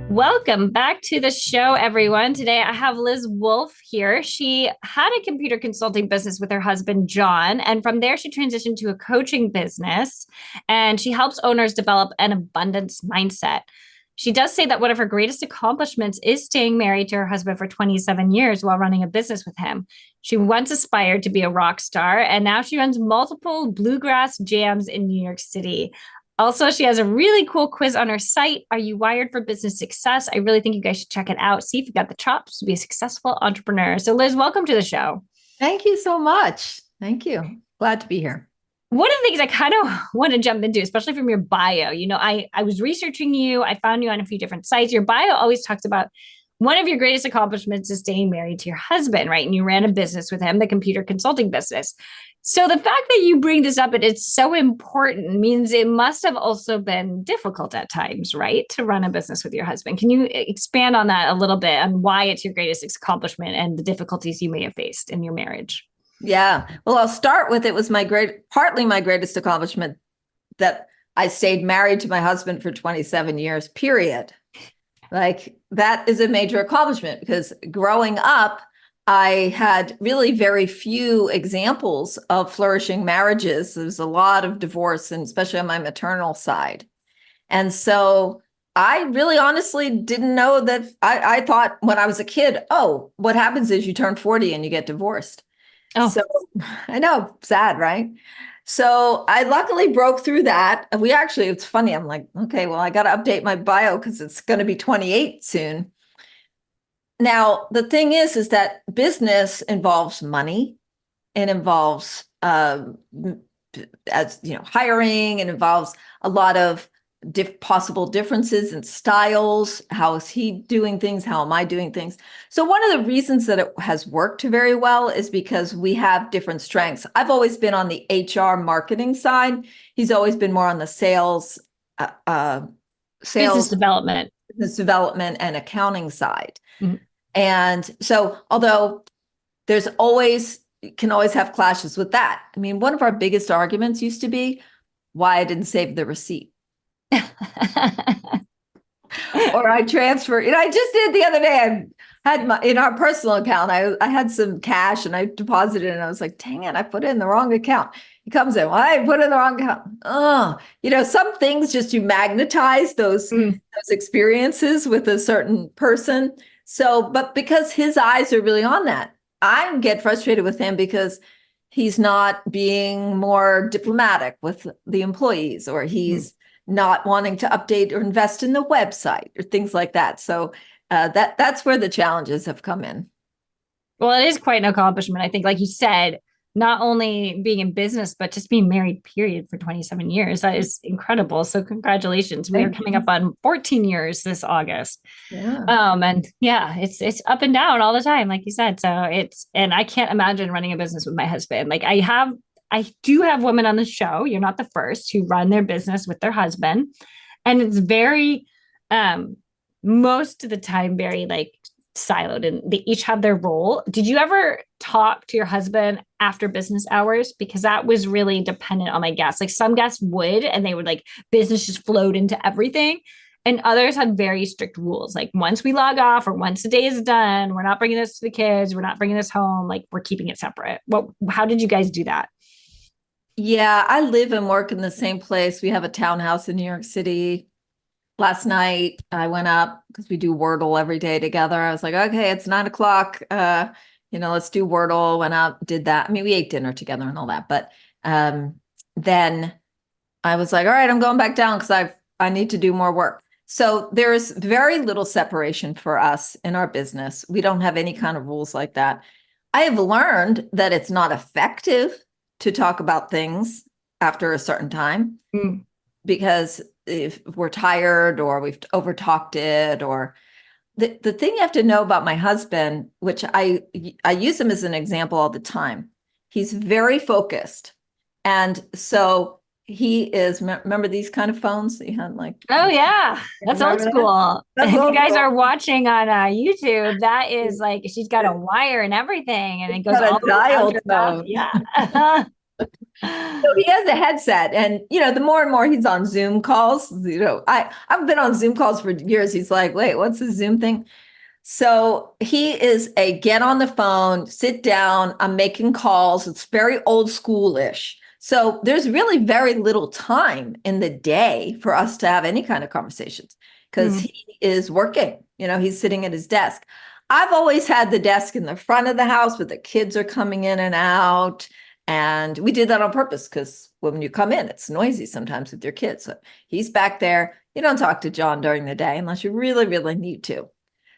Welcome back to the show, everyone. Today I have Liz Wolfe here. She had a computer consulting business with her husband, John, and from there she transitioned to a coaching business, and she helps owners develop an abundance mindset. She does say that one of her greatest accomplishments is staying married to her husband for 27 years while running a business with him. She once aspired to be a rock star, and now she runs multiple bluegrass jams in New York City. Also, she has a really cool quiz on her site. Are you wired for business success? I really think you guys should check it out. See if you've got the chops to be a successful entrepreneur. So, Liz, welcome to the show. Thank you so much. Thank you. Glad to be here. One of the things I kind of want to jump into, especially from your bio, I was researching you. I found you on a few different sites. Your bio always talks about one of your greatest accomplishments is staying married to your husband, right? And you ran a business with him, the computer consulting business. So the fact that you bring this up and it's so important means it must have also been difficult at times, right? To run a business with your husband. Can you expand on that a little bit on why it's your greatest accomplishment and the difficulties you may have faced in your marriage? Yeah. Well, I'll start with it was partly my greatest accomplishment that I stayed married to my husband for 27 years, period. Like that is a major accomplishment because growing up, I had really very few examples of flourishing marriages. There's a lot of divorce, and especially on my maternal side. And so I really honestly didn't know that. I thought when I was a kid, oh, what happens is you turn 40 and you get divorced. Oh, So I know, sad, right? So I luckily broke through that. It's funny. I'm like, okay, well, I got to update my bio because it's going to be 28 soon. Now, the thing is that business involves money. It involves, hiring. It involves a lot of possible differences in styles. How is he doing things? How am I doing things? So one of the reasons that it has worked very well is because we have different strengths. I've always been on the HR marketing side. He's always been more on the sales, business development, and accounting side. Mm-hmm. And so, although can always have clashes with that. I mean, one of our biggest arguments used to be why I didn't save the receipt. Or I transferred, I just did the other day. I had in our personal account, I had some cash and I deposited it and I was like, dang it, I put it in the wrong account. He comes in, well, I put it in the wrong account. Some things just you magnetize those experiences with a certain person. So, but because his eyes are really on that, I get frustrated with him because he's not being more diplomatic with the employees, or he's not wanting to update or invest in the website or things like that. So that's where the challenges have come in. Well, it is quite an accomplishment. I think, like you said, not only being in business, but just being married, period, for 27 years. That is incredible. So congratulations. We are coming up on 14 years this August. Yeah. And yeah, it's up and down all the time, like you said. So and I can't imagine running a business with my husband. Like I do have women on the show. You're not the first who run their business with their husband. And it's very, most of the time, very like siloed and they each have their role. Did you ever talk to your husband after business hours? Because that was really dependent on my guests. Like some guests would, and they would like business just flowed into everything. And others had very strict rules. Like once we log off or once the day is done, we're not bringing this to the kids. We're not bringing this home. Like we're keeping it separate. How did you guys do that? Yeah, I live and work in the same place. We have a townhouse in New York City. Last night I went up because we do Wordle every day together. I was like, okay, it's 9:00. Let's do Wordle. Went up, did that. I mean, we ate dinner together and all that. But then I was like, all right, I'm going back down because I need to do more work. So there's very little separation for us in our business. We don't have any kind of rules like that. I have learned that it's not effective to talk about things after a certain time because if we're tired or we've overtalked it, or the thing you have to know about my husband, which I use him as an example all the time. He's very focused. And so he is, remember these kind of phones that you had like? Oh yeah, that's old school. If you guys are watching on YouTube, that is like, she's got a wire and everything and it goes all dialed phone. Yeah. So he has a headset, and the more and more he's on Zoom calls, I've been on Zoom calls for years. He's like, "Wait, what's the Zoom thing?" So he is a get on the phone, sit down. I'm making calls. It's very old schoolish. So there's really very little time in the day for us to have any kind of conversations because Mm, he is working. He's sitting at his desk. I've always had the desk in the front of the house where the kids are coming in and out. And we did that on purpose because when you come in, it's noisy sometimes with your kids. So he's back there. You don't talk to John during the day unless you really, really need to.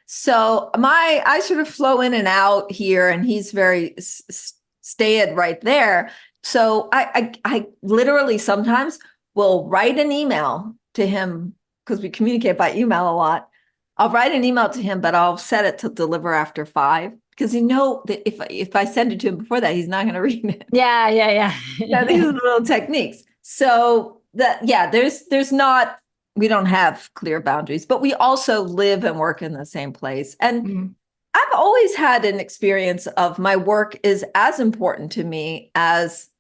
So I sort of flow in and out here, and he's very staid right there. So I literally sometimes will write an email to him because we communicate by email a lot. I'll write an email to him, but I'll set it to deliver after 5 because that if I send it to him before that, he's not going to read it. yeah, yeah, These yeah. are the little techniques. So there's not, we don't have clear boundaries, but we also live and work in the same place. And Mm, I've always had an experience of my work is as important to me as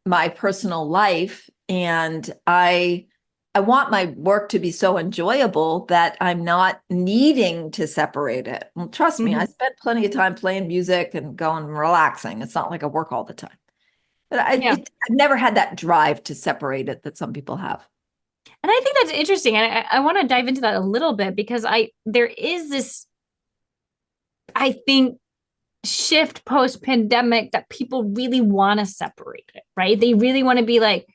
my personal life. And I want my work to be so enjoyable that I'm not needing to separate it. Well, trust me, I mhm. spent plenty of time playing music and going and relaxing. It's not like I work all the time. But Yeah. I've never had that drive to separate it that some people have. And I think that's interesting. And I want to dive into that a little bit because there is this, I think, shift post pandemic that people really want to separate it, right? They really want to be like,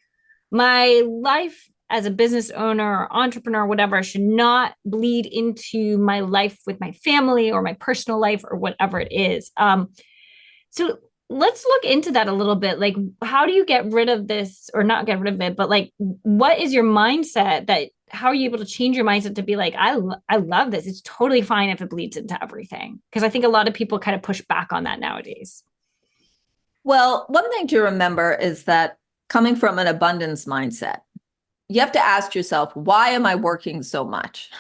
my life as a business owner or entrepreneur, or whatever, should not bleed into my life with my family or my personal life or whatever it is. So let's look into that a little bit. Like, how do you get rid of this or not get rid of it? But like, what is your mindset that how are you able to change your mindset to be like, I love this. It's totally fine if it bleeds into everything. Because I think a lot of people kind of push back on that nowadays. Well, one thing to remember is that coming from an abundance mindset, you have to ask yourself, why am I working so much?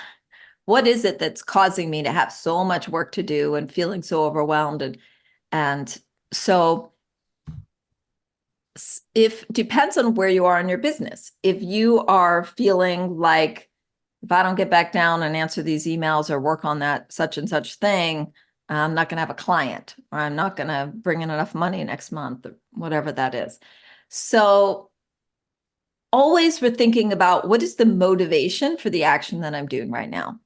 What is it that's causing me to have so much work to do and feeling so overwhelmed? And so if depends on where you are in your business. If you are feeling like if I don't get back down and answer these emails or work on that such and such thing, I'm not going to have a client or I'm not going to bring in enough money next month or whatever that is. So always we're thinking about what is the motivation for the action that I'm doing right now.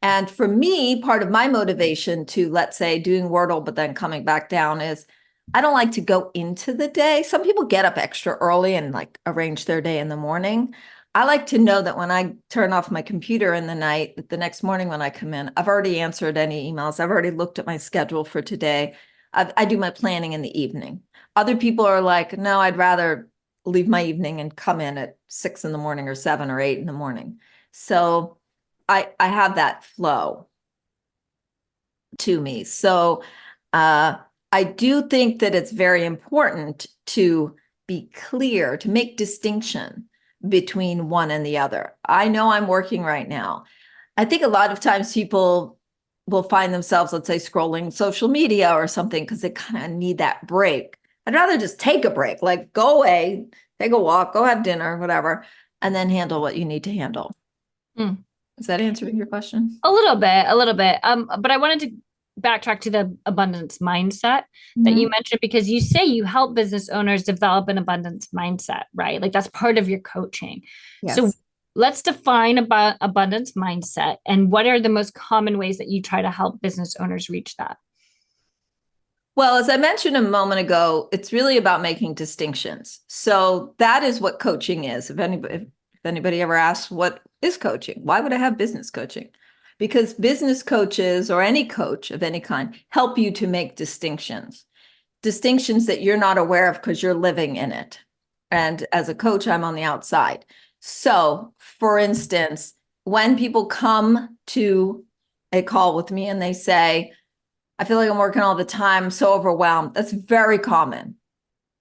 And for me, part of my motivation to, let's say, doing Wordle, but then coming back down is I don't like to go into the day. Some people get up extra early and like arrange their day in the morning. I like to know that when I turn off my computer in the night, that the next morning when I come in, I've already answered any emails. I've already looked at my schedule for today. I do my planning in the evening. Other people are like, no, I'd rather leave my evening and come in at 6 in the morning or 7 or 8 in the morning. So I have that flow to me. So I do think that it's very important to be clear, to make distinction between one and the other. I know I'm working right now. I think a lot of times people will find themselves, let's say, scrolling social media or something because they kind of need that break. I'd rather just take a break, like go away, take a walk, go have dinner, whatever, and then handle what you need to handle. Mm. Is that answering your question? A little bit, a little bit. But I wanted to backtrack to the abundance mindset that you Mhm. mentioned because you say you help business owners develop an abundance mindset, right? Like that's part of your coaching. So Yes. let's define about abundance mindset and what are the most common ways that you try to help business owners reach that? Well, as I mentioned a moment ago, it's really about making distinctions. So that is what coaching is. If anybody ever asks what is coaching, why would I have business coaching? Because business coaches or any coach of any kind help you to make distinctions, distinctions that you're not aware of because you're living in it. And as a coach, I'm on the outside. So, for instance, when people come to a call with me and they say, I feel like I'm working all the time, so overwhelmed. That's very common.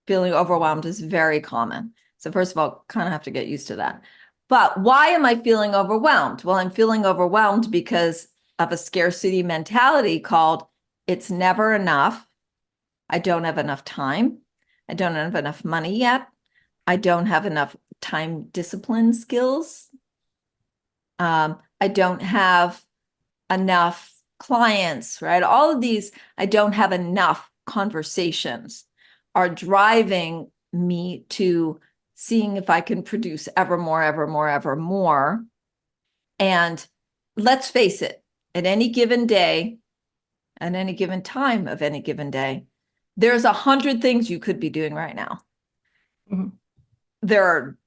Feeling overwhelmed is very common. So first of all, kind of have to get used to that. But why am I feeling overwhelmed? Well, I'm feeling overwhelmed because of a scarcity mentality called it's never enough. I don't have enough time. I don't have enough money yet. I don't have enough time discipline skills. I don't have enough clients, right? All of these, I don't have enough conversations are driving me to seeing if I can produce ever more, ever more, ever more. And let's face it, at any given day, at any given time of any given day, there's 100 things you could be doing right now. Mhm. There are,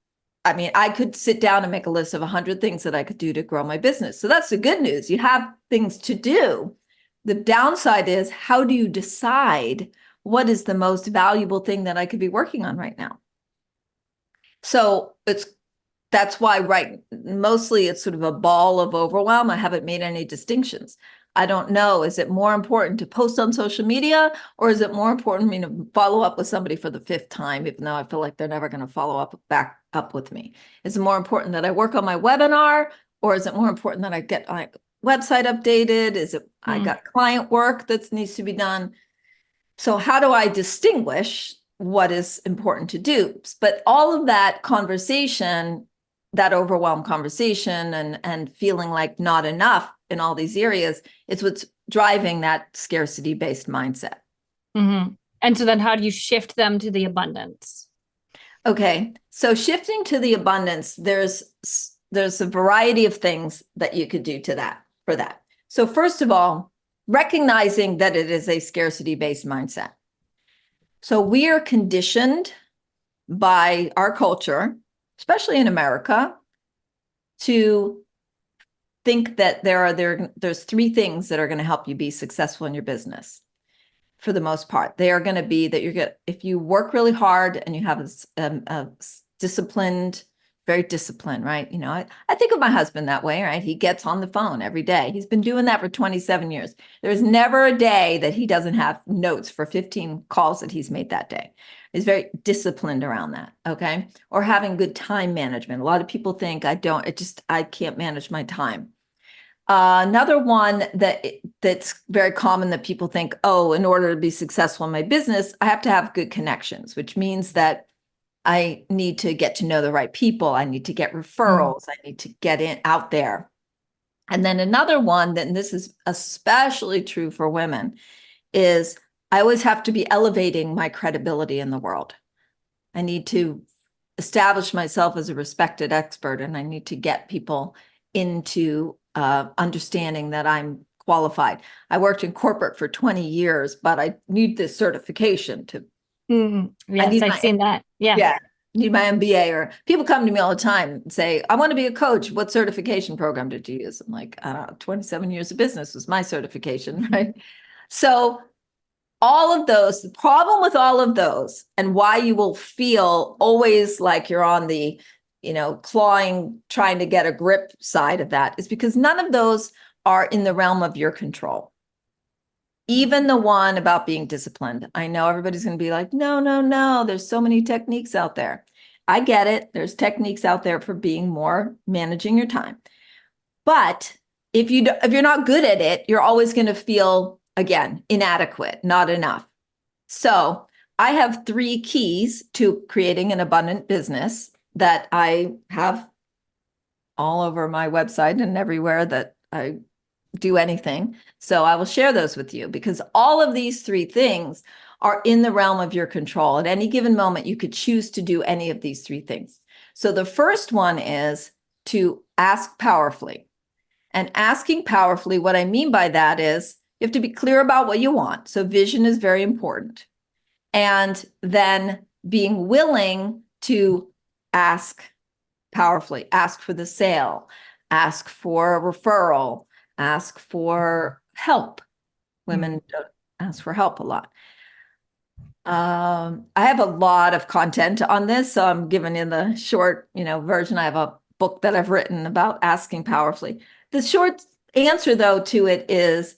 I mean, I could sit down and make a list of 100 things that I could do to grow my business. So that's the good news. You have things to do. The downside is, how do you decide what is the most valuable thing that I could be working on right now? So that's why, right, mostly it's sort of a ball of overwhelm. I haven't made any distinctions. I don't know. Is it more important to post on social media, or is it more important for me to follow up with somebody for the 5th time, even though I feel like they're never going to follow up back up with me? Is it more important that I work on my webinar, or is it more important that I get my website updated? Is it I got client work that needs to be done? So how do I distinguish what is important to do? But all of that conversation, that overwhelmed conversation and feeling like not enough in all these areas, it's what's driving that scarcity-based mindset. Mm-hmm. And so then how do you shift them to the abundance? Okay, so shifting to the abundance, there's a variety of things that you could do to that for that. So first of all, recognizing that it is a scarcity-based mindset. So we are conditioned by our culture, especially in America, to think that there's 3 things that are going to help you be successful in your business. For the most part, they are going to be that if you work really hard and you have a disciplined, very disciplined, right? You know, I think of my husband that way, right? He gets on the phone every day. He's been doing that for 27 years. There's never a day that he doesn't have notes for 15 calls that he's made that day. He's very disciplined around that. Okay. Or having good time management. A lot of people think I can't manage my time. Another one that's very common that people think, oh, in order to be successful in my business, I have to have good connections, which means that I need to get to know the right people. I need to get referrals. I need to get out there. And then another one, and this is especially true for women, is I always have to be elevating my credibility in the world. I need to establish myself as a respected expert, and I need to get people into understanding that I'm qualified. I worked in corporate for 20 years, but I need this certification to. Yes, I've seen that. Yeah. Need my MBA. Or people come to me all the time and say, I want to be a coach. What certification program did you use? I'm like, I don't know, 27 years of business was my certification, right? So all of those, the problem with all of those, and why you will feel always like you're on the, clawing, trying to get a grip side of that, is because none of those are in the realm of your control. Even the one about being disciplined. I know everybody's going to be like, no, no, no, there's so many techniques out there. I get it. There's techniques out there for being more managing your time. But if you're not good at it, you're always going to feel, again, inadequate, not enough. So I have 3 keys to creating an abundant business that I have all over my website and everywhere that I do anything. So I will share those with you, because all of these 3 things are in the realm of your control. At any given moment, you could choose to do any of these 3 things. So the first one is to ask powerfully. And asking powerfully, what I mean by that is you have to be clear about what you want. So vision is very important. And then being willing to ask powerfully, ask for the sale, ask for a referral, ask for help. Women don't ask for help a lot. I have a lot of content on this, so I'm giving you the short, version. I have a book that I've written about asking powerfully. The short answer, though, to it is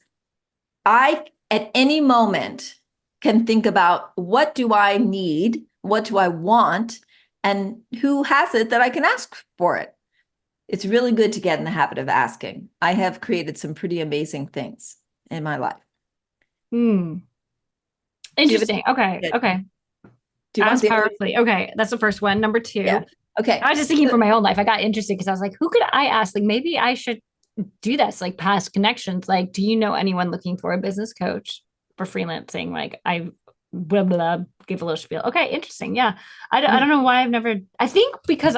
I, at any moment, can think about what do I need, what do I want, and who has it that I can ask for it. It's really good to get in the habit of asking. I have created some pretty amazing things in my life. Interesting. Okay. Okay. Do you want Ask the other? powerfully. Okay, that's the first one. Number Yeah. two, I Okay. was just thinking for my own life. I got interested because I was like, who could I ask? Like, maybe I should do this, like past connections. Like, do you know anyone looking for a business coach for freelancing? Like, I blah, blah, give a little spiel. Okay, interesting. Yeah. I don't know why I've never, I think because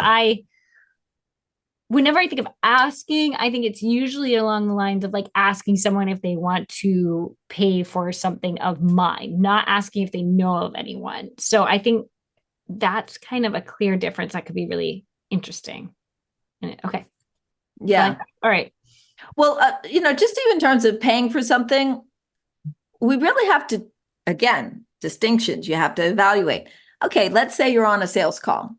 whenever I think of asking, I think it's usually along the lines of like asking someone if they want to pay for something of mine, not asking if they know of anyone. So I think that's kind of a clear difference that could be really interesting. Okay. I like Yeah. that. All right. Well, just even in terms of paying for something, we really have to, again, distinctions. You have to evaluate. Okay, let's say you're on a sales call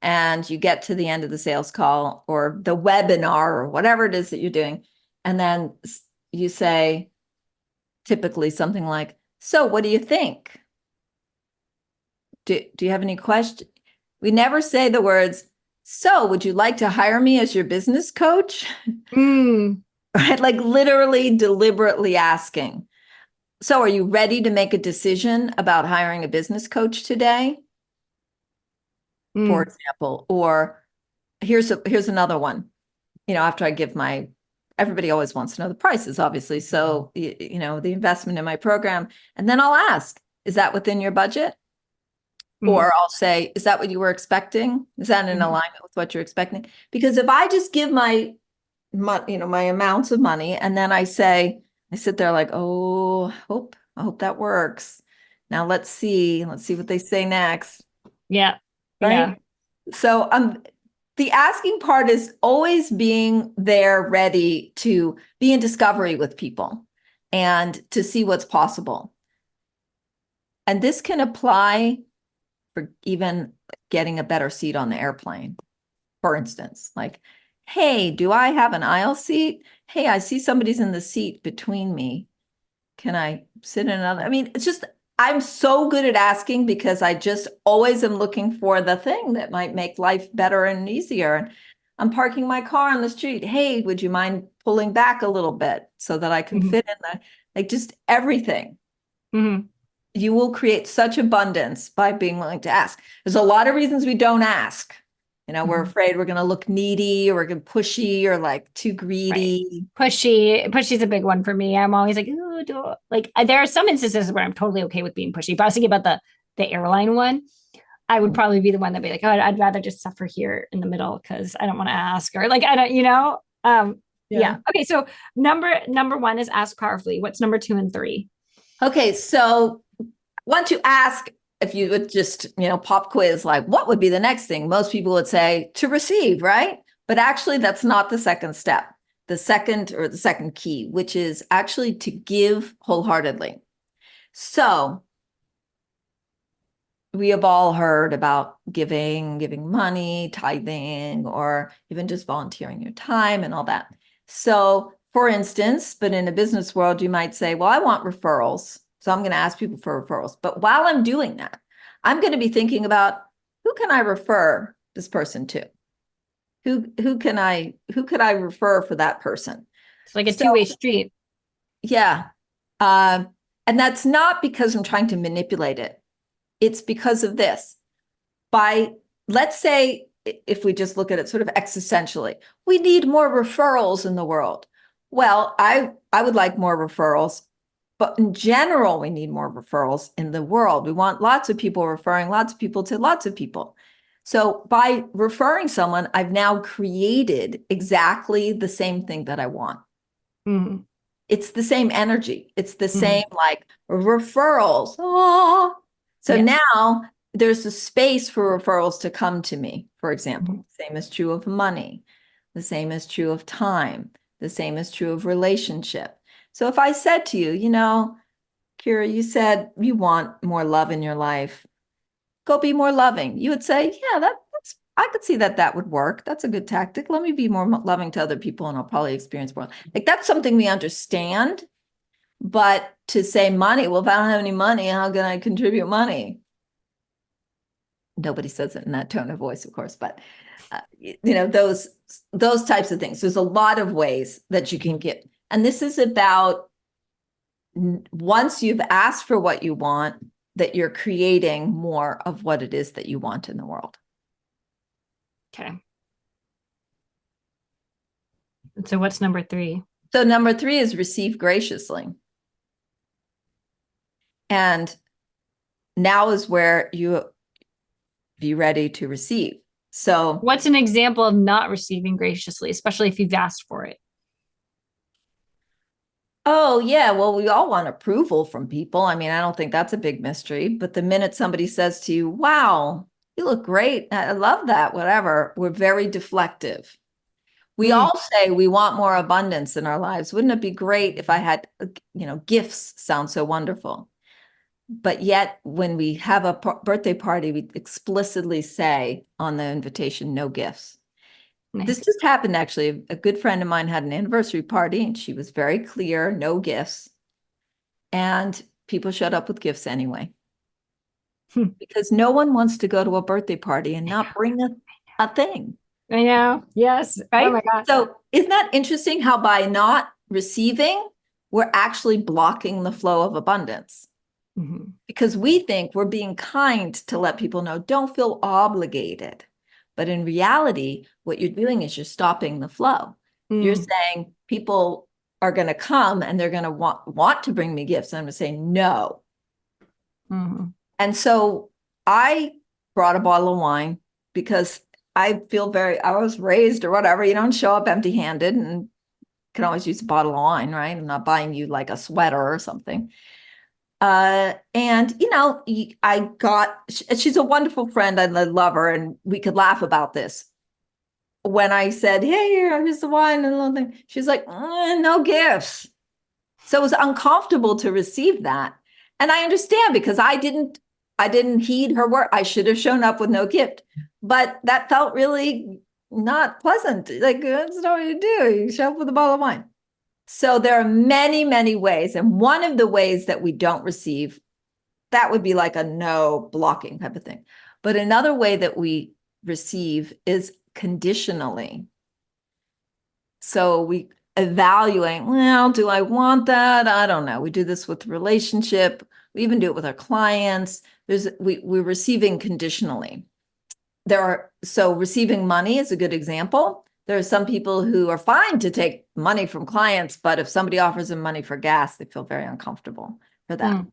and you get to the end of the sales call or the webinar or whatever it is that you're doing. And then you say typically something like, so what do you think? Do you have any questions? We never say the words, so would you like to hire me as your business coach? Mm, Right? Like literally deliberately asking. So are you ready to make a decision about hiring a business coach today, for mm, example? Or here's another one. After I give everybody always wants to know the prices, obviously. So, the investment in my program. And then I'll ask, is that within your budget? mm, Or I'll say, is that what you were expecting? Is that in mm, alignment with what you're expecting? Because if I just give my amounts of money, and then I sit there like, oh, I hope that works. Now let's see what they say next, yeah. Yeah. right? So the asking part is always being there, ready to be in discovery with people and to see what's possible. And this can apply for even getting a better seat on the airplane, for instance, like, hey, do I have an aisle seat? Hey, I see somebody's in the seat between me. Can I sit in another? I mean, it's just, I'm so good at asking because I just always am looking for the thing that might make life better and easier. And I'm parking my car on the street. Hey, would you mind pulling back a little bit so that I can Mm-hmm. fit in like just everything. Mm-hmm. You will create such abundance by being willing to ask. There's a lot of reasons we don't ask. We're Mm-hmm. afraid we're going to look needy or we're going to pushy or like too Right. greedy. Pushy's a big one for me. I'm always like, ooh, like there are some instances where I'm totally okay with being pushy. But I was thinking about the airline one. I would probably be the one that'd be like, oh, I'd rather just suffer here in the middle because I don't want to ask or like I don't, Yeah. yeah. Okay, so number one is ask powerfully. What's number two and three? Okay, so once you ask, if you would just, pop quiz, like what would be the next thing? Most people would say to receive, right? But actually, that's not the second step. The second key, which is actually to give wholeheartedly. So we have all heard about giving money, tithing, or even just volunteering your time and all that. So, for instance, but in a business world, you might say, well, I want referrals. So I'm going to ask people for referrals. But while I'm doing that, I'm going to be thinking about who can I refer this person to? Who could I refer for that person? It's like a So two-way street. yeah. Um, and that's not because I'm trying to manipulate it. It's because of this. Let's say, if we just look at it sort of existentially, we need more referrals in the world. Well, I would like more referrals, but in general, we need more referrals in the world. We want lots of people referring lots of people to lots of people. So by referring someone, I've now created exactly the same thing that I want. Mm-hmm. It's the same energy. It's the Mm-hmm. same like referrals. Oh. So Yeah. now there's a space for referrals to come to me, for Mm-hmm. example. Same is true of money. The same is true of time. The same is true of relationship. So if I said to you, Kira, you said you want more love in your life, go be more loving. You would say, yeah, that's I could see that would work. That's a good tactic. Let me be more loving to other people and I'll probably experience more. Like that's something we understand. But to say money, well, if I don't have any money, how can I contribute money? Nobody says it in that tone of voice, of course, but those types of things. There's a lot of ways that you can get, and this is about once you've asked for what you want, that you're creating more of what it is that you want in the world. Okay. So what's number 3? So number 3 is receive graciously. And now is where you be ready to receive. So what's an example of not receiving graciously, especially if you've asked for it? oh, yeah, well, we all want approval from people. I mean, I don't think that's a big mystery. But the minute somebody says to you, wow, you look great, I love that, whatever, we're very deflective. We all say we want more abundance in our lives. Wouldn't it be great if I had, gifts sound so wonderful. But yet, when we have a birthday party, we explicitly say on the invitation, no gifts. This Nice. just happened, actually. A good friend of mine had an anniversary party, and she was very clear, no gifts. And people showed up with gifts anyway. Because no one wants to go to a birthday party and not bring a thing. I know. Yes. Right? Oh my God. So isn't that interesting how by not receiving, we're actually blocking the flow of abundance? Mm-hmm. Because we think we're being kind to let people know, don't feel obligated. But in reality, what you're doing is you're stopping the flow. You're saying people are going to come and they're going to want to bring me gifts. And I'm going to say no. Mm-hmm. And so I brought a bottle of wine because I was raised or whatever, you don't show up empty handed and can always use a bottle of wine, right? I'm not buying you like a sweater or something. And she's a wonderful friend and I love her and we could laugh about this. When I said, hey, here's the wine and a little thing, she's like, no gifts. So it was uncomfortable to receive that. And I understand because I didn't heed her word. I should have shown up with no gift, but that felt really not pleasant. Like, that's not what you do. You show up with a bottle of wine. So there are many, many ways. And one of the ways that we don't receive, that would be like a no blocking type of thing. But another way that we receive is conditionally. So we evaluate, well, do I want that? I don't know. We do this with relationship. We even do it with our clients. We're receiving conditionally. So receiving money is a good example. There are some people who are fine to take money from clients, but if somebody offers them money for gas, they feel very uncomfortable for that.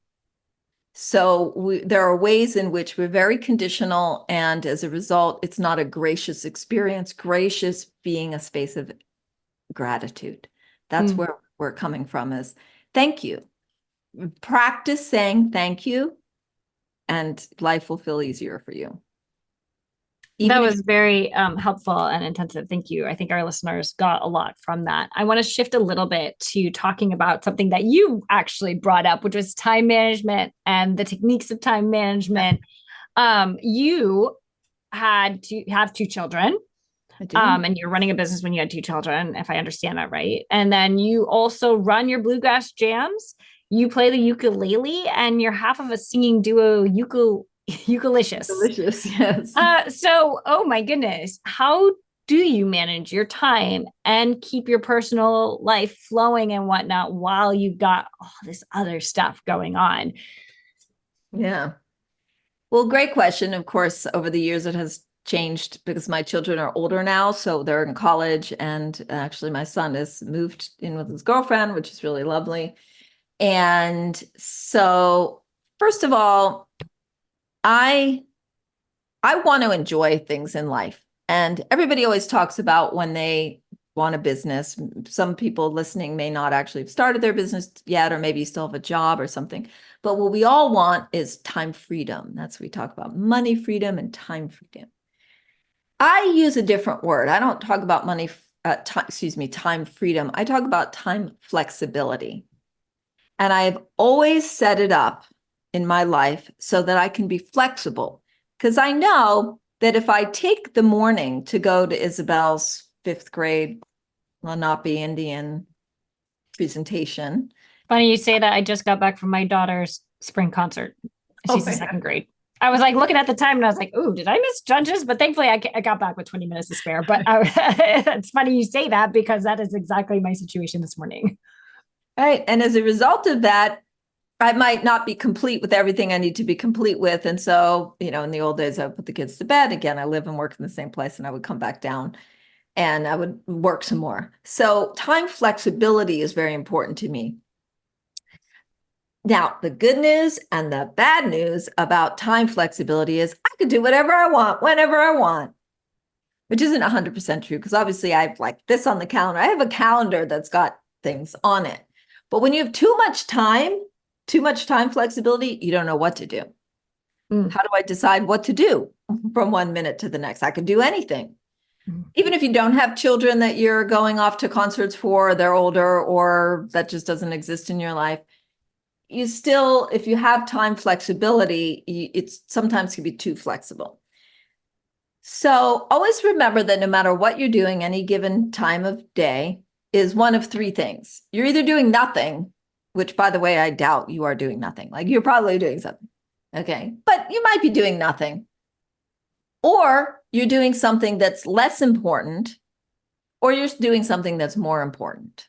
So there are ways in which we're very conditional, and as a result, it's not a gracious experience. Gracious being a space of gratitude. That's where we're coming from is thank you. Practice saying thank you, and life will feel easier for you. That was very helpful and intensive. Thank you. I think our listeners got a lot from that. I want to shift a little bit to talking about something that you actually brought up, which was time management and the techniques of time management. You had to have 2 children. And you're running a business when you had 2 children, if I understand that right. And then you also run your bluegrass jams. You play the ukulele, and you're half of a singing duo, Ukulicious. Delicious, yes. So, oh my goodness, how do you manage your time and keep your personal life flowing and whatnot while you've got all this other stuff going on? Yeah. Well, great question. Of course, over the years, it has changed because my children are older now. So they're in college. And actually, my son has moved in with his girlfriend, which is really lovely. And so, first of all, I want to enjoy things in life. And everybody always talks about when they want a business. Some people listening may not actually have started their business yet, or maybe you still have a job or something. But what we all want is time freedom. That's what we talk about, money freedom and time freedom. I use a different word. I don't talk about time freedom. I talk about time flexibility. And I've always set it up in my life so that I can be flexible. Because I know that if I take the morning to go to Isabel's 5th grade Lenape Indian presentation. Funny you say that. I just got back from my daughter's spring concert. She's in 2nd grade. I was like looking at the time and I was like, "Oh, did I miss judges?" But thankfully, I got back with 20 minutes to spare. But it's funny you say that because that is exactly my situation this morning. Right. And as a result of that, I might not be complete with everything I need to be complete with. And so, in the old days, I would put the kids to bed. Again, I live and work in the same place, and I would come back down and I would work some more. So time flexibility is very important to me. Now, the good news and the bad news about time flexibility is I could do whatever I want, whenever I want, which isn't 100% true because obviously I have like this on the calendar. I have a calendar that's got things on it. But when you have too much time flexibility, you don't know what to do. Mm. How do I decide what to do from 1 minute to the next? I could do anything. Even if you don't have children that you're going off to concerts for, they're older, or that just doesn't exist in your life, you still, if you have time flexibility, it's sometimes can be too flexible. So always remember that no matter what you're doing, any given time of day is one of three things. You're either doing nothing, which by the way, I doubt you are doing nothing. Like you're probably doing something. Okay. But you might be doing nothing. Or you're doing something that's less important, or you're doing something that's more important.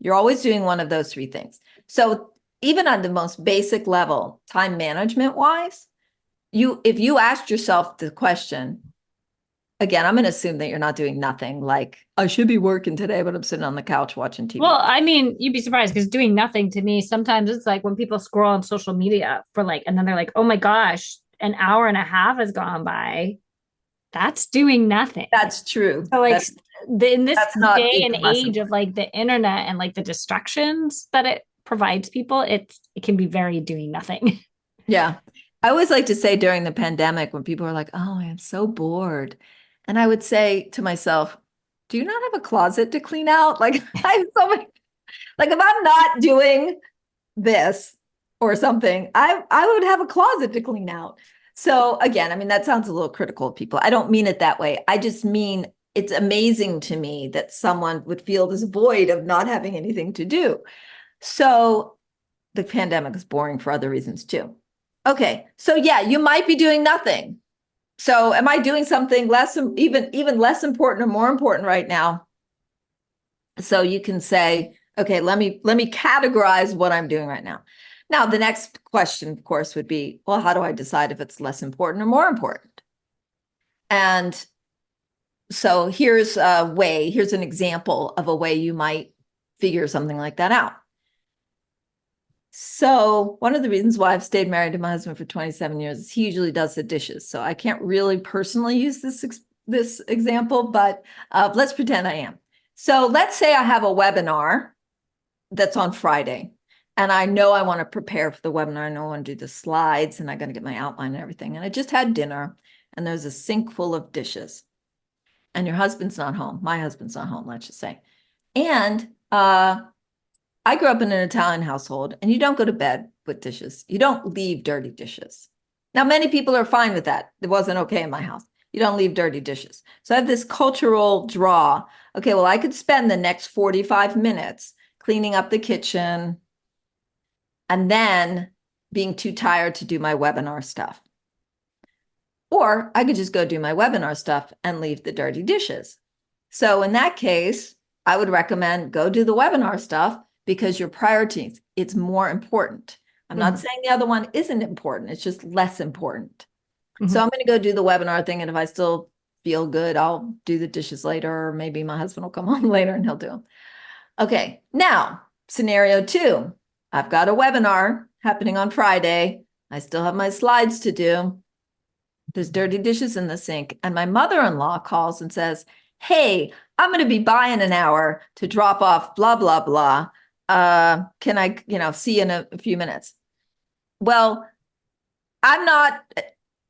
You're always doing one of those three things. So even on the most basic level, time management wise, if you asked yourself the question, again, I'm going to assume that you're not doing nothing like I should be working today, but I'm sitting on the couch watching TV. Well, I mean, you'd be surprised because doing nothing to me, sometimes it's like when people scroll on social media for like, and then they're like, oh my gosh, an hour and a half has gone by. That's doing nothing. That's true. So like in this that's not day and even less age of important. like the internet and like the distractions that it provides people, it can be very doing nothing. Yeah. I always like to say during the pandemic when people are like, oh, I'm so bored. And I would say to myself, do you not have a closet to clean out? Like I have so many, like if I'm not doing this or something, I would have a closet to clean out. So again, I mean, that sounds a little critical of people. I don't mean it that way. I just mean it's amazing to me that someone would feel this void of not having anything to do. So the pandemic is boring for other reasons too. Okay, so yeah, you might be doing nothing. So am I doing something less, even less important or more important right now? So you can say, okay, let me categorize what I'm doing right now. Now, the next question, of course, would be, well, how do I decide if it's less important or more important? And so here's an example of a way you might figure something like that out. So one of the reasons why I've stayed married to my husband for 27 years is he usually does the dishes. So I can't really personally use this example, but let's pretend I am. So let's say I have a webinar that's on Friday, and I know I want to prepare for the webinar. I know I want to do the slides, and I got to get my outline and everything. And I just had dinner, and there's a sink full of dishes. And your husband's not home. My husband's not home, let's just say. And I grew up in an Italian household, and you don't go to bed with dishes. You don't leave dirty dishes. Now, many people are fine with that. It wasn't okay in my house. You don't leave dirty dishes. So I have this cultural draw. Okay, well, I could spend the next 45 minutes cleaning up the kitchen and then being too tired to do my webinar stuff. Or I could just go do my webinar stuff and leave the dirty dishes. So in that case, I would recommend go do the webinar stuff because your priorities, it's more important. I'm not saying the other one isn't important. It's just less important. So I'm going to go do the webinar thing. And if I still feel good, I'll do the dishes later, or maybe my husband will come home later and he'll do them. Okay. Now, scenario 2, I've got a webinar happening on Friday. I still have my slides to do. There's dirty dishes in the sink. And my mother-in-law calls and says, hey, I'm going to be by in an hour to drop off blah, blah, blah. Can I, see you in a few minutes? Well, I'm not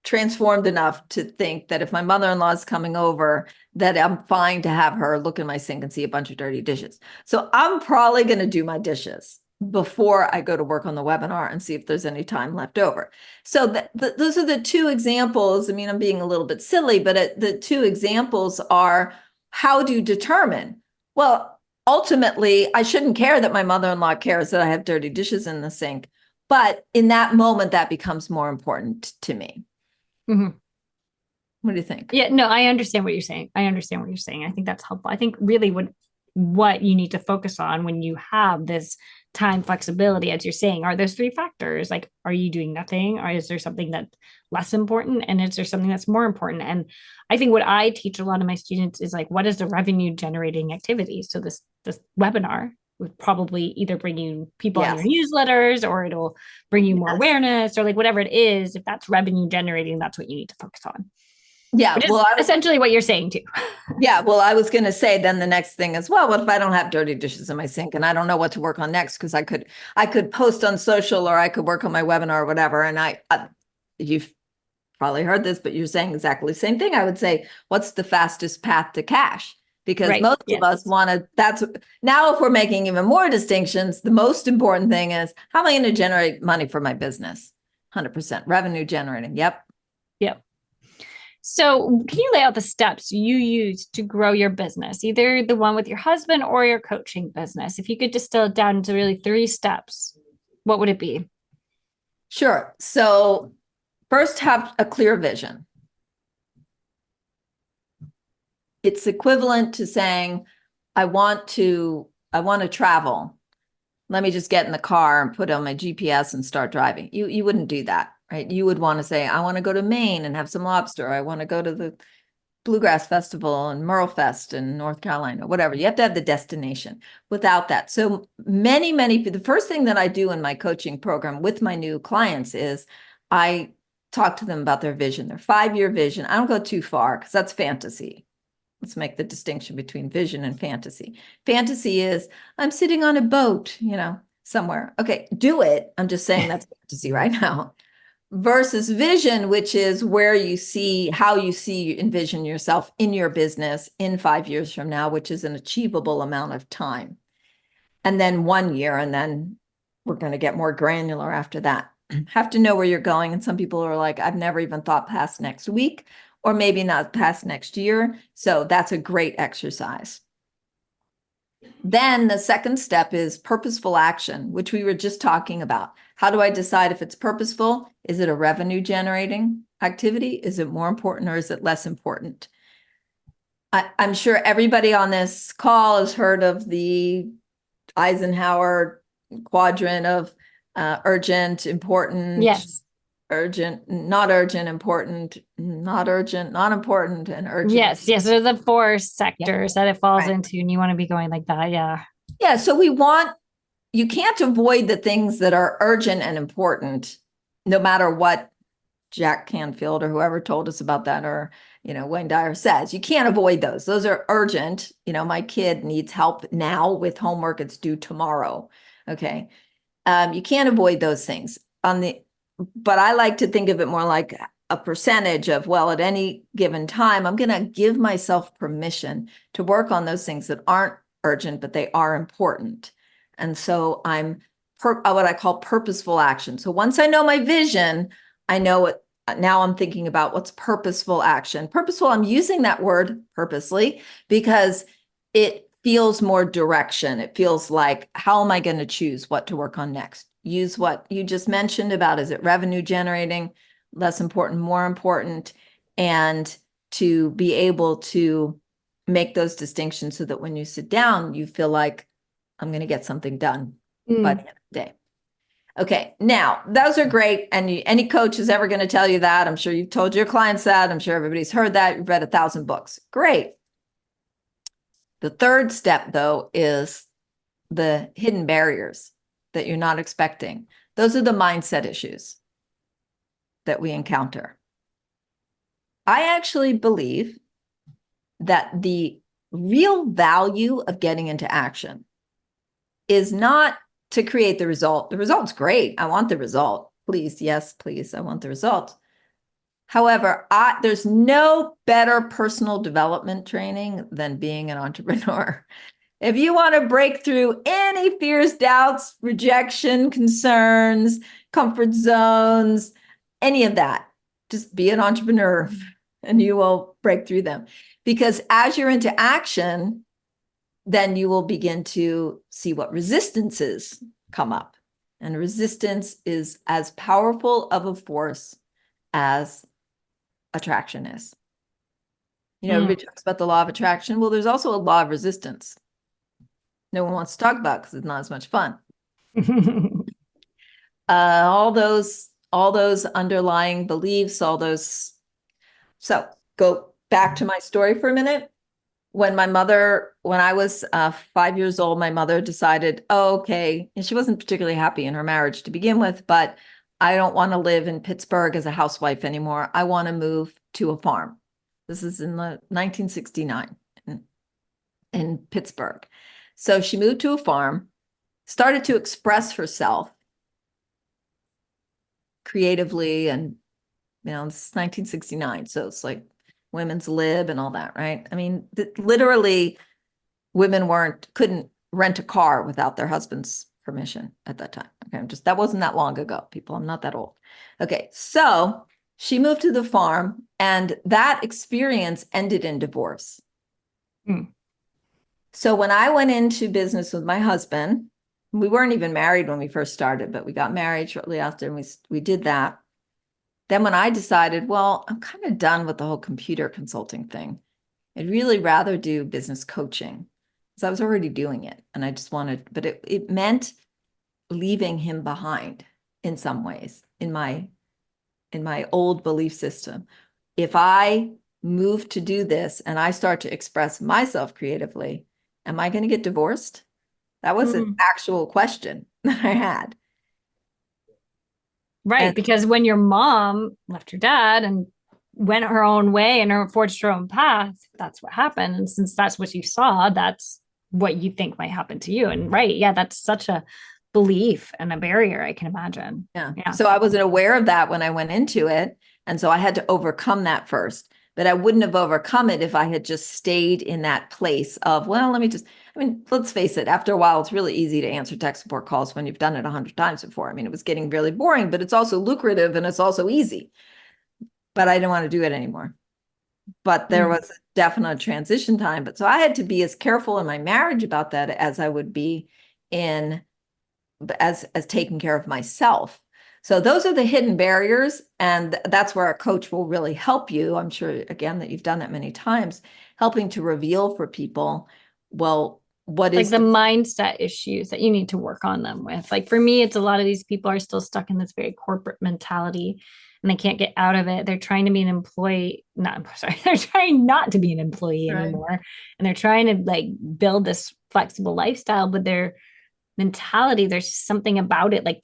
transformed enough to think that if my mother-in-law is coming over, that I'm fine to have her look in my sink and see a bunch of dirty dishes. So I'm probably going to do my dishes before I go to work on the webinar and see if there's any time left over. So those are the two examples. I mean, I'm being a little bit silly, but the two examples are, how do you determine? Well, ultimately, I shouldn't care that my mother-in-law cares that I have dirty dishes in the sink. But in that moment, that becomes more important to me. Mm-hmm. What do you think? Yeah, no, I understand what you're saying. I think that's helpful. I think really what you need to focus on when you have this time flexibility, as you're saying. Are those three factors? Like, are you doing nothing? Or is there something that's less important? And is there something that's more important? And I think what I teach a lot of my students is like, what is the revenue generating activity? So this webinar would probably either bring you people on your Yes. newsletters, or it'll bring you more Yes. awareness, or like whatever it is. If that's revenue generating, that's what you need to focus on, Yeah. which is essentially what you're saying too. Yeah, well, I was going to say then the next thing is, well, what if I don't have dirty dishes in my sink and I don't know what to work on next? Because I could post on social, or I could work on my webinar or whatever. And you've probably heard this, but you're saying exactly the same thing. I would say, what's the fastest path to cash? Because Right. most of Yes. us want to, now if we're making even more distinctions, the most important thing is, how am I going to generate money for my business? 100% revenue generating. Yep. Yep. So, can you lay out the steps you use to grow your business, either the one with your husband or your coaching business? If you could distill it down to really three steps, what would it be? Sure. So first, have a clear vision. It's equivalent to saying, I want to travel. Let me just get in the car and put on my GPS and start driving. You wouldn't do that, right? You would want to say, I want to go to Maine and have some lobster. I want to go to the Bluegrass Festival and Merle Fest in North Carolina, whatever. You have to have the destination without that. So the first thing that I do in my coaching program with my new clients is I talk to them about their vision, their 5-year vision. I don't go too far because that's fantasy. Let's make the distinction between vision and fantasy. Fantasy is, I'm sitting on a boat, somewhere. Okay, do it. I'm just saying that's fantasy right now. Versus vision, which is where you see, how you envision yourself in your business in 5 years from now, which is an achievable amount of time. And then 1 year, and then we're going to get more granular after that. Have to know where you're going. And some people are like, I've never even thought past next week, or maybe not past next year. So that's a great exercise. Then the second step is purposeful action, which we were just talking about. How do I decide if it's purposeful? Is it a revenue generating activity? Is it more important, or is it less important? I'm sure everybody on this call has heard of the Eisenhower quadrant of urgent, important, Yes. urgent, not urgent, important, not urgent, not important, and urgent. Yes. Yes. There's the four Yeah. sectors that it falls Right. into, and you want to be going like that. Yeah. Yeah. So you can't avoid the things that are urgent and important, no matter what Jack Canfield or whoever told us about that, or, Wayne Dyer says. You can't avoid those. Those are urgent. My kid needs help now with homework. It's due tomorrow. Okay. You can't avoid those things but I like to think of it more like a percentage of, well, at any given time, I'm going to give myself permission to work on those things that aren't urgent, but they are important. And so I'm what I call purposeful action. So once I know my vision, I know what, now I'm thinking about what's purposeful action. Purposeful, I'm using that word purposely because it feels more direction. It feels like, how am I going to choose what to work on next? Use what you just mentioned about, is it revenue generating, less important, more important, and to be able to make those distinctions so that when you sit down, you feel like, I'm going to get something done by the end of the day. Okay, now those are great. And any coach is ever going to tell you that. I'm sure you've told your clients that. I'm sure everybody's heard that. You've read 1,000 books. Great. The third step, though, is the hidden barriers that you're not expecting. Those are the mindset issues that we encounter. I actually believe that the real value of getting into action is not to create the result. The result's great. I want the result. Please, yes, please, I want the result. However, there's no better personal development training than being an entrepreneur. If you want to break through any fears, doubts, rejection, concerns, comfort zones, any of that, just be an entrepreneur and you will break through them. Because as you're into action, then you will begin to see what resistances come up. And resistance is as powerful of a force as attraction is. Everybody talks about the law of attraction. Well, there's also a law of resistance. no one wants to talk about because it's not as much fun. All those underlying beliefs, all those. So go back to my story for a minute. When I was 5 years old, my mother decided, oh, okay, and she wasn't particularly happy in her marriage to begin with, but I don't want to live in Pittsburgh as a housewife anymore. I want to move to a farm. This is in the 1969 in Pittsburgh. So she moved to a farm, started to express herself creatively, and this is 1969, so it's like women's lib and all that, right? I mean, literally, women couldn't rent a car without their husband's permission at that time. Okay, that wasn't that long ago, people. I'm not that old. Okay, so she moved to the farm, and that experience ended in divorce. So when I went into business with my husband, we weren't even married when we first started, but we got married shortly after, and we did that. Then when I decided, well, I'm kind of done with the whole computer consulting thing. I'd really rather do business coaching, because I was already doing it, and I just wanted, but it meant leaving him behind in some ways in my old belief system. If I move to do this and I start to express myself creatively, am I going to get divorced? That was an actual question that I had. Right. And Because when your mom left her dad and went her own way and forged her own path, that's what happened. And since that's what you saw, that's what you think might happen to you. And right. Yeah. That's such a belief and a barrier, I can imagine. yeah. Yeah. So I wasn't aware of that when I went into it. And so I had to overcome that first. But I wouldn't have overcome it if I had just stayed in that place of, well, let's face it, after a while, it's really easy to answer tech support calls when you've done it 100 times before. I mean, it was getting really boring, but it's also lucrative and it's also easy. But I didn't want to do it anymore. But there was a definite transition time. But so I had to be as careful in my marriage about that as I would be as taking care of myself. So those are the hidden barriers, and that's where a coach will really help you. I'm sure, again, that you've done that many times, helping to reveal for people, well, what like is the mindset issues that you need to work on them with. Like for me, it's a lot of these people are still stuck in this very corporate mentality and they can't get out of it. They're trying to be an employee, not sorry, they're trying not to be an employee anymore. And they're trying to like build this flexible lifestyle, but their mentality, there's something about it, like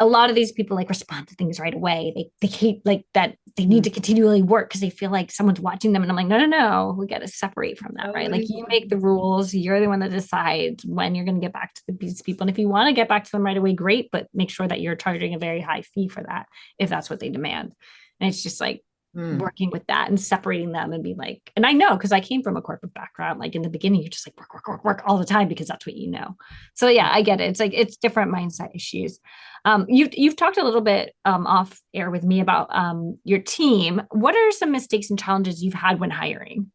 a lot of these people like respond to things right away. They hate like that they need to continually work because they feel like someone's watching them. And I'm like, no, we got to separate from that, right? Like you make the rules, you're the one that decides when you're going to get back to these people. And if you want to get back to them right away, great, but make sure that you're charging a very high fee for that if that's what they demand. And it's just like working with that and separating them and being like, and I know because I came from a corporate background, like in the beginning, you're just like work all the time because that's what you know. So yeah, I get it. It's like it's different mindset issues. You've talked a little bit off air with me about your team. What are some mistakes and challenges you've had when hiring?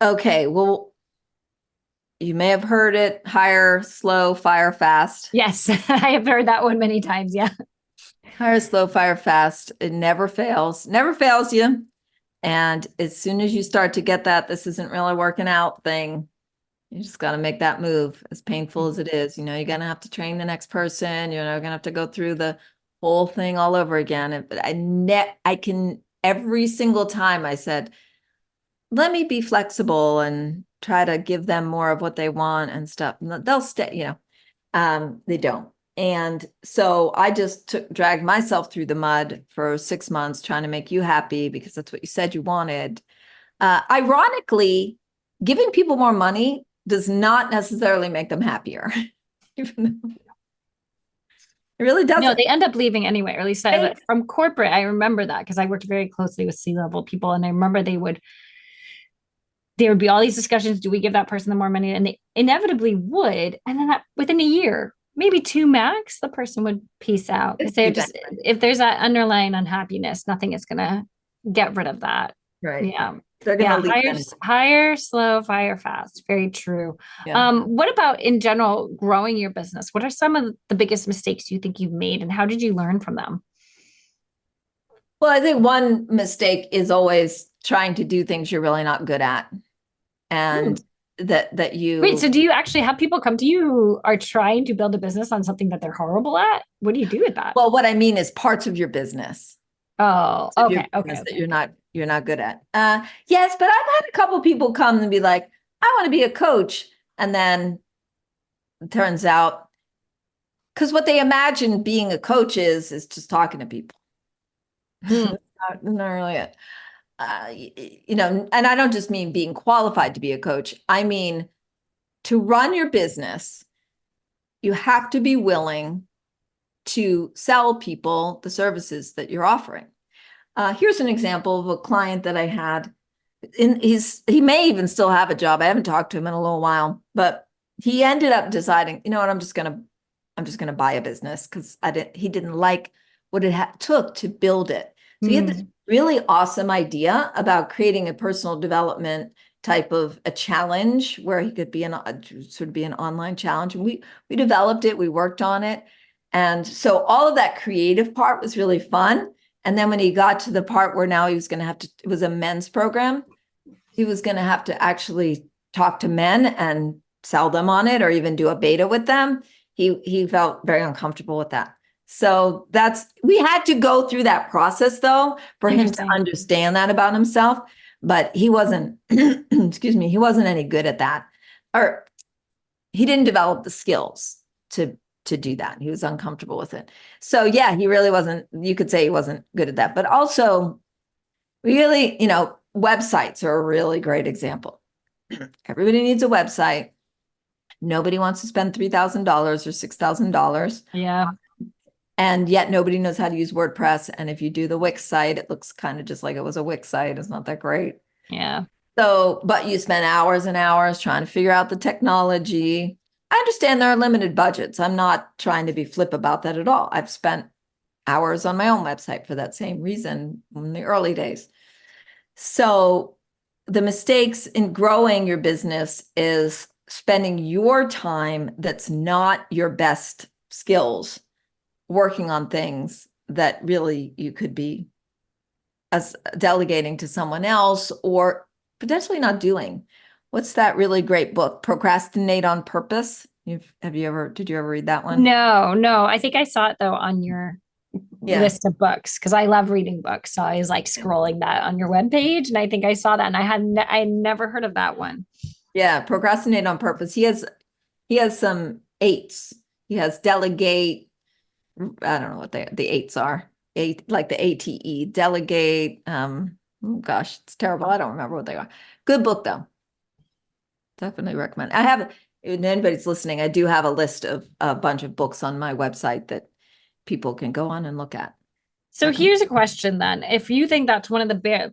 Okay, well, you may have heard it: hire slow, fire fast. Yes, I have heard that one many times. Yeah. Hire slow, fire fast. It never fails you. And as soon as you start to get that this isn't really working out thing, you just got to make that move, as painful as it is. You're going to have to train the next person. You're going to have to go through the whole thing all over again. But I can, every single time I said, let me be flexible and try to give them more of what they want and stuff. They'll stay, they don't. And so I just dragged myself through the mud for 6 months trying to make you happy because that's what you said you wanted. Ironically, giving people more money does not necessarily make them happier. It really doesn't. No, they end up leaving anyway, or at least from corporate. I remember that because I worked very closely with C-level people, and I remember there would be all these discussions. Do we give that person the more money? And they inevitably would. And then within a year, maybe two max, the person would peace out. Because if there's that underlying unhappiness, nothing is going to get rid of that. Right. Yeah. They're going to leave. Hire slow, fire fast. Very true. Yeah. What about in general, growing your business? What are some of the biggest mistakes you think you've made and how did you learn from them? Well, I think one mistake is always trying to do things you're really not good at. And that Wait, you, so do you actually have people come to you who are trying to build a business on something that they're horrible at? What do you do with that? well, what I mean is parts of your business. Oh, Of your okay, okay, business that okay. you're not good at. Yes, but I've had a couple people come and be like, I want to be a coach. And then it turns out, because what they imagine being a coach is just talking to people. Mm, Not really it. And I don't just mean being qualified to be a coach. I mean, to run your business, you have to be willing to sell people the services that you're offering. Here's an example of a client that I had. He may even still have a job. I haven't talked to him in a little while, but he ended up deciding, you know what, I'm just gonna buy a business because he didn't like what it took to build it. So he had this mm, really awesome idea about creating a personal development type of a challenge where he could be sort of be an online challenge. And we developed it, we worked on it. And so all of that creative part was really fun. And then when he got to the part where now he was going to have to, it was a men's program, he was going to have to actually talk to men and sell them on it or even do a beta with them. He felt very uncomfortable with that. So we had to go through that process though for him to interesting. understand that about himself, but he wasn't, excuse me, he wasn't any good at that. Or he didn't develop the skills to do that. He was uncomfortable with it. So yeah, he really wasn't, you could say he wasn't good at that, but also really, websites are a really great example. Everybody needs a website. Nobody wants to spend $3,000 or $6,000. Yeah, And yet nobody knows how to use WordPress. And if you do the Wix site, it looks kind of just like it was a Wix site. It's not that great. yeah. So, but you spend hours and hours trying to figure out the technology. I understand there are limited budgets. I'm not trying to be flip about that at all. I've spent hours on my own website for that same reason in the early days. So the mistakes in growing your business is spending your time that's not your best skills working on things that really you could be as delegating to someone else or potentially not doing. What's that really great book? Procrastinate on Purpose. Did you ever read that one? No, no. I think I saw it though on your Yeah. list of books because I love reading books. So I was like scrolling that on your webpage, and I think I saw that, and I never heard of that one. Yeah, Procrastinate on Purpose. He has some eights. He has delegate. I don't know what the eights are. Eight, like the ATE, delegate. Oh gosh, it's terrible. I don't remember what they are. Good book though. Definitely recommend. I have, if anybody's listening, I do have a list of a bunch of books on my website that people can go on and look at. So here's a question then. If you think that's one of the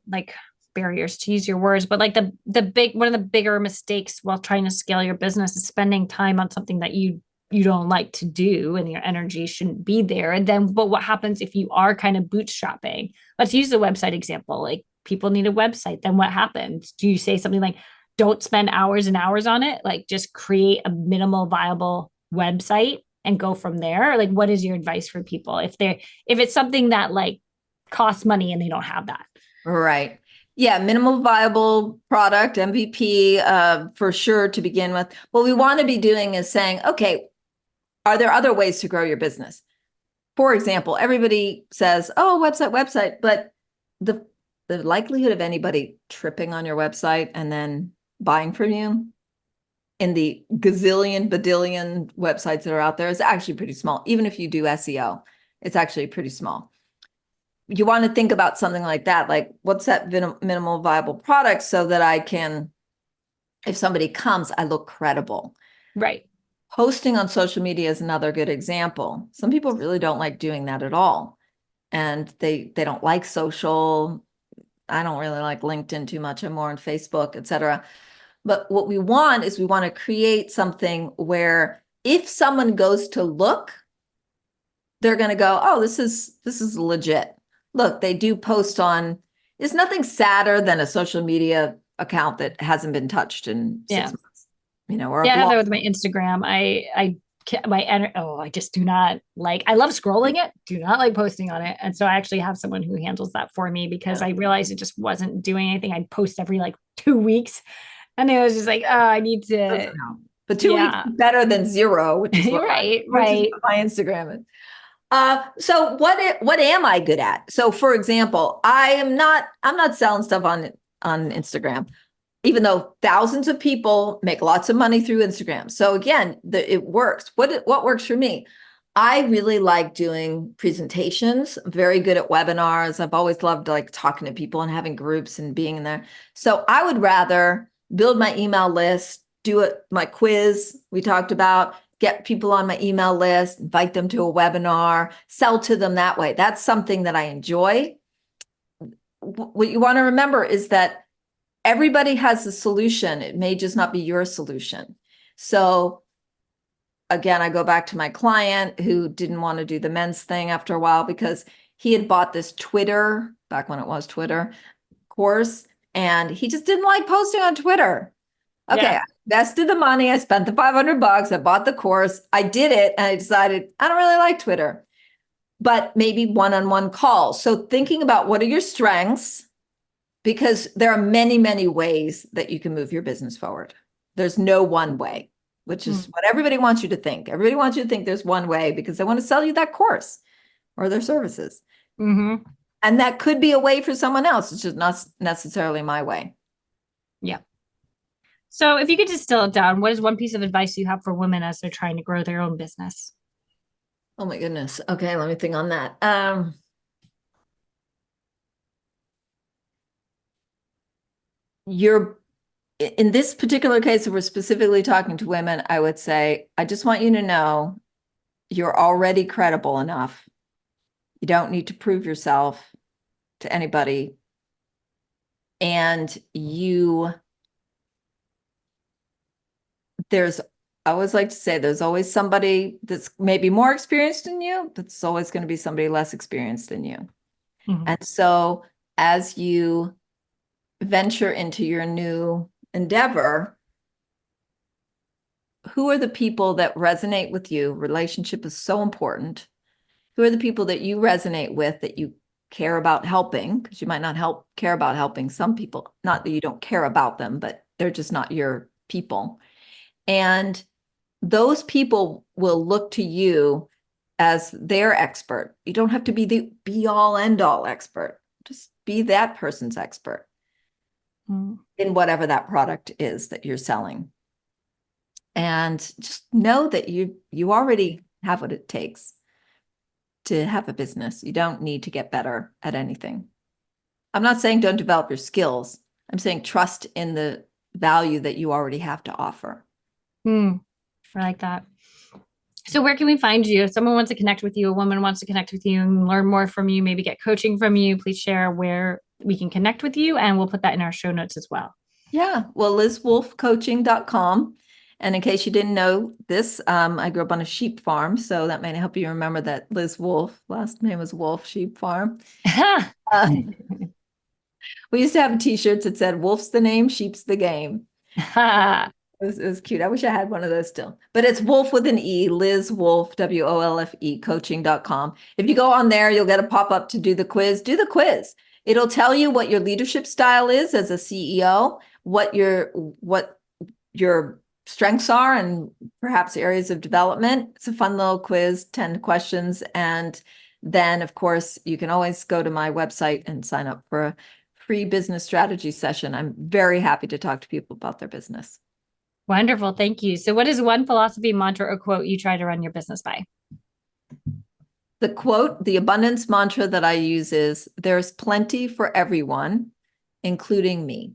barriers to use your words, but like the big one of the bigger mistakes while trying to scale your business is spending time on something that you don't like to do and your energy shouldn't be there. And then but what happens if you are kind of bootstrapping? Let's use the website example. Like people need a website, then what happens? Do you say something like don't spend hours and hours on it? Like just create a minimal viable website and go from there? Or like what is your advice for people if it's something that like costs money and they don't have that? Right. Yeah, minimal viable product, MVP, for sure to begin with. What we want to be doing is saying, okay, are there other ways to grow your business? For example, everybody says, oh, website, but the likelihood of anybody tripping on your website and then buying from you in the gazillion, badillion websites that are out there is actually pretty small. Even if you do SEO, it's actually pretty small. You want to think about something like that, like what's that minimal viable product so that I can, if somebody comes, I look credible. Right. Posting on social media is another good example. Some people really don't like doing that at all. And they don't like social. I don't really like LinkedIn too much. I'm more on Facebook, etc. But what we want is we want to create something where if someone goes to look, they're going to go, oh, this is legit. Look, they do post on, there's nothing sadder than a social media account that hasn't been touched in Yeah. 6 months, or a Yeah, I have blog. that with my Instagram. I just do not like, I love scrolling it, do not like posting on it. And so I actually have someone who handles that for me because Yeah. I realized it just wasn't doing anything. I'd post every like 2 weeks. And it was just like, oh, I need Doesn't to, help. But 2 weeks yeah. is better than zero, which is what Right, which is right. what my Instagram is. So what am I good at? So for example, I'm not selling stuff on Instagram, even though thousands of people make lots of money through Instagram. So again, it works. What works for me? I really like doing presentations. I'm very good at webinars. I've always loved like talking to people and having groups and being in there. So I would rather build my email list, do it my quiz we talked about, get people on my email list, invite them to a webinar, sell to them that way. That's something that I enjoy. What you want to remember is that everybody has a solution. It may just not be your solution. So again, I go back to my client who didn't want to do the men's thing after a while because he had bought this Twitter, back when it was Twitter, course, and he just didn't like posting on Twitter. Okay, Yeah. I invested the money, I spent the $500, I bought the course, I did it, and I decided I don't really like Twitter, but maybe one-on-one calls. So thinking about what are your strengths, because there are many, many ways that you can move your business forward. There's no one way, which is what everybody wants you to think. Everybody wants you to think there's one way because they want to sell you that course or their services. Mm-hmm. And that could be a way for someone else. It's just not necessarily my way. Yeah. So if you could distill it down, what is one piece of advice you have for women as they're trying to grow their own business? Oh my goodness. Okay, let me think on that. You're in this particular case, if we're specifically talking to women, I would say, I just want you to know you're already credible enough. You don't need to prove yourself to anybody. And there's, I always like to say, there's always somebody that's maybe more experienced than you. That's always going to be somebody less experienced than you. Mm-hmm. And so as you venture into your new endeavor, who are the people that resonate with you? Relationship is so important. Who are the people that you resonate with that you care about helping? Because you might not care about helping some people, not that you don't care about them, but they're just not your people. And those people will look to you as their expert. You don't have to be the be all end all expert. Just be that person's expert in whatever that product is that you're selling. And just know that you already have what it takes to have a business. You don't need to get better at anything. I'm not saying don't develop your skills. I'm saying trust in the value that you already have to offer. I like that. So where can we find you? If someone wants to connect with you, a woman wants to connect with you and learn more from you, maybe get coaching from you, please share where we can connect with you. And we'll put that in our show notes as well. Yeah. Well, LizWolfeCoaching.com. And in case you didn't know this, I grew up on a sheep farm. So that may help you remember that Liz Wolfe, last name was Wolfe Sheep Farm. We used to have t-shirts that said, Wolf's the name, sheep's the game. It was cute. I wish I had one of those still. But it's Wolfe with an E, Liz Wolfe, WOLFE, coaching.com. If you go on there, you'll get a pop-up to do the quiz. Do the quiz. It'll tell you what your leadership style is as a CEO, what your strengths are, and perhaps areas of development. It's a fun little quiz, 10 questions. And then, of course, you can always go to my website and sign up for a free business strategy session. I'm very happy to talk to people about their business. Wonderful. Thank you. So what is one philosophy, mantra, or quote you try to run your business by? The quote, the abundance mantra that I use is, there's plenty for everyone, including me.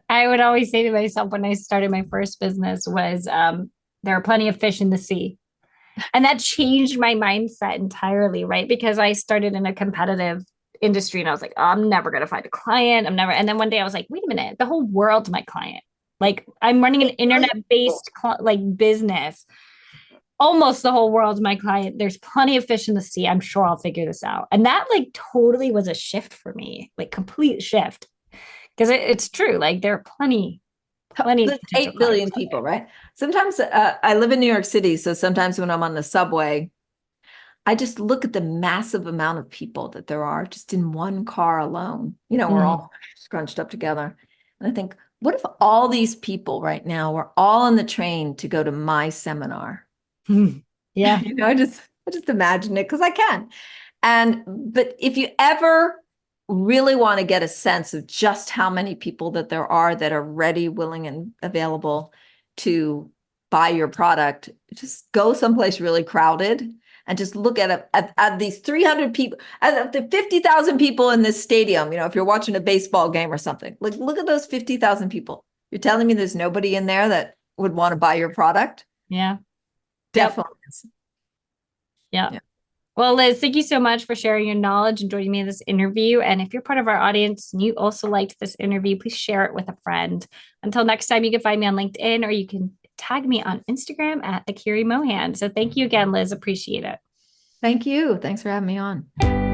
I would always say to myself when I started my first business was there are plenty of fish in the sea. And that changed my mindset entirely, right? Because I started in a competitive industry and I was like, oh, I'm never going to find a client. I'm never. And then one day I was like, wait a minute, the whole world's my client. Like I'm running an internet-based like business. Almost the whole world's my client. There's plenty of fish in the sea. I'm sure I'll figure this out. And that like totally was a shift for me, like complete shift. Because it's true. Like there are plenty There's 8 billion people, right? Sometimes I live in New York City. So sometimes when I'm on the subway, I just look at the massive amount of people that there are just in one car alone. You know, we're all scrunched up together. And I think, what if all these people right now were all on the train to go to my seminar? Yeah. I just imagine it because I can. But if you ever really want to get a sense of just how many people that there are that are ready, willing, and available to buy your product, just go someplace really crowded and just look at these 300 people, at the 50,000 people in this stadium. If you're watching a baseball game or something, like look at those 50,000 people. You're telling me there's nobody in there that would want to buy your product? Yeah. Yep. Definitely is. Yeah. Yeah. Well, Liz, thank you so much for sharing your knowledge and joining me in this interview. And if you're part of our audience and you also liked this interview, please share it with a friend. Until next time, you can find me on LinkedIn or you can tag me on Instagram at Akiri Mohan. So thank you again, Liz. Appreciate it. Thank you. Thanks for having me on.